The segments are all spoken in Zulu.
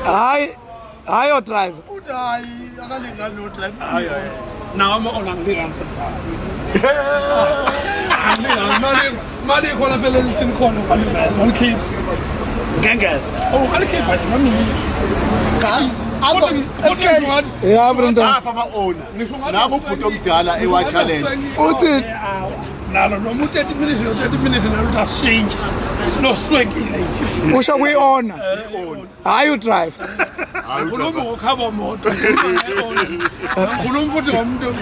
Hayi drive. Hayi akalingani no drive. Hayi. Nawo ona ngilingani mali khona phela lithini khona ngalikhipha Ngengeza. Alikhipha nami Yeah, Brenda. Apha ama-owner. Nabo ubhuti omdala ewa-challenge. Uthi nalo noma u-30 minutes no-30 minutes nalo uthasishintsha sinoswekile usho kwi-owner. Hayi drive. Ngikhuluma ngokuhamba moto ngikhuluma futhi ngomuntu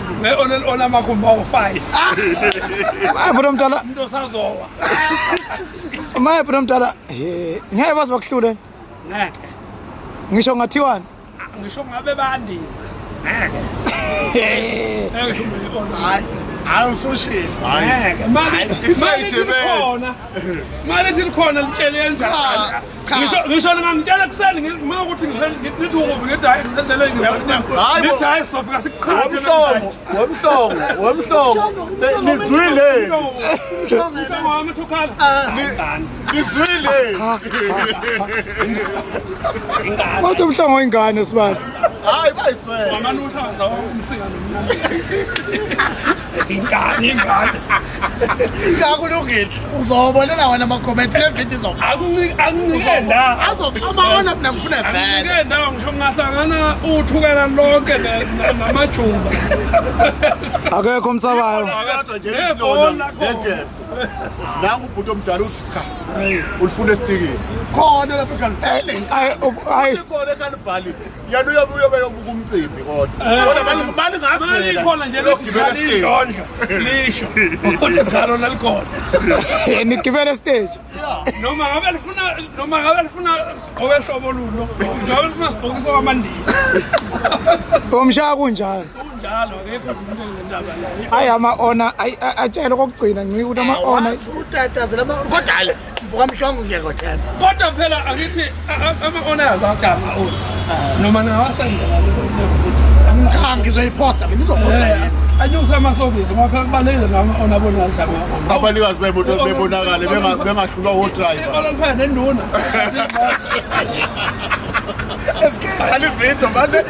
onamakhumbi awu-5 Maye bro mdala. umuntu osazowa Maye bro mdala. Ngeke baze bakuhlule. ngeke Ngisho ngathiwani. ngisho ngabe bandisa ngeke Hayi usushini. ngeke mali ethi likhona litshele yenza ngisho ngangitshela kuseni uma ukuthi ngithi ukubi ngithi hayi ngizendele ngithi hayi sofika sikukhathe Womhlongo. Nizwile. wami thukhala Nizwile. Kodwa umhlongo ingane sibani. Hayi bayiswela. wamane uhlaza umsinga ingane Cha kulungile. Uzobonela wena ama-comment levidiyo izokhala. akunikenda Ama-owner mina ngifuna vele. akunikenda ngisho ngahlangana uthukela lonke namajuba Akekho umsabayo. Kodwa nje ngengeza. Nangu ubhuti omdala uthi cha. Ulifuna esitikini. Khona lapha ekhaya. Hayi Khona ekhaya yena uyobe umcimbi kodwa. Kodwa mali ngavela. mali ikhona nje Uyogibela lithi stage. idondlo lisho kodwa njalo nalikhona nigibele stage. noma ngabe lifuna sigqoke hlobo lulo noma lifuna sigqoke sokwamandisa Umshaya kunjalo. njalo akekho umuntu endaba layo Hayi ama-owner atshela kokugcina ngicike ukuthi ama-owner Utatazela kodwa hayi mvuka mhlongo ngiyakothemba. kodwa phela akithi ama-owners athi ama-owner noma nawasendela Cha ngizoyiposta mina izoposta. anyusa amasokisi ngoba phela kubalulekile nama-owner bonakala ama-owner Abalikazi bemoto bebonakale bengahlulwa wo-driver. olufana nenduna Eske alivido manje.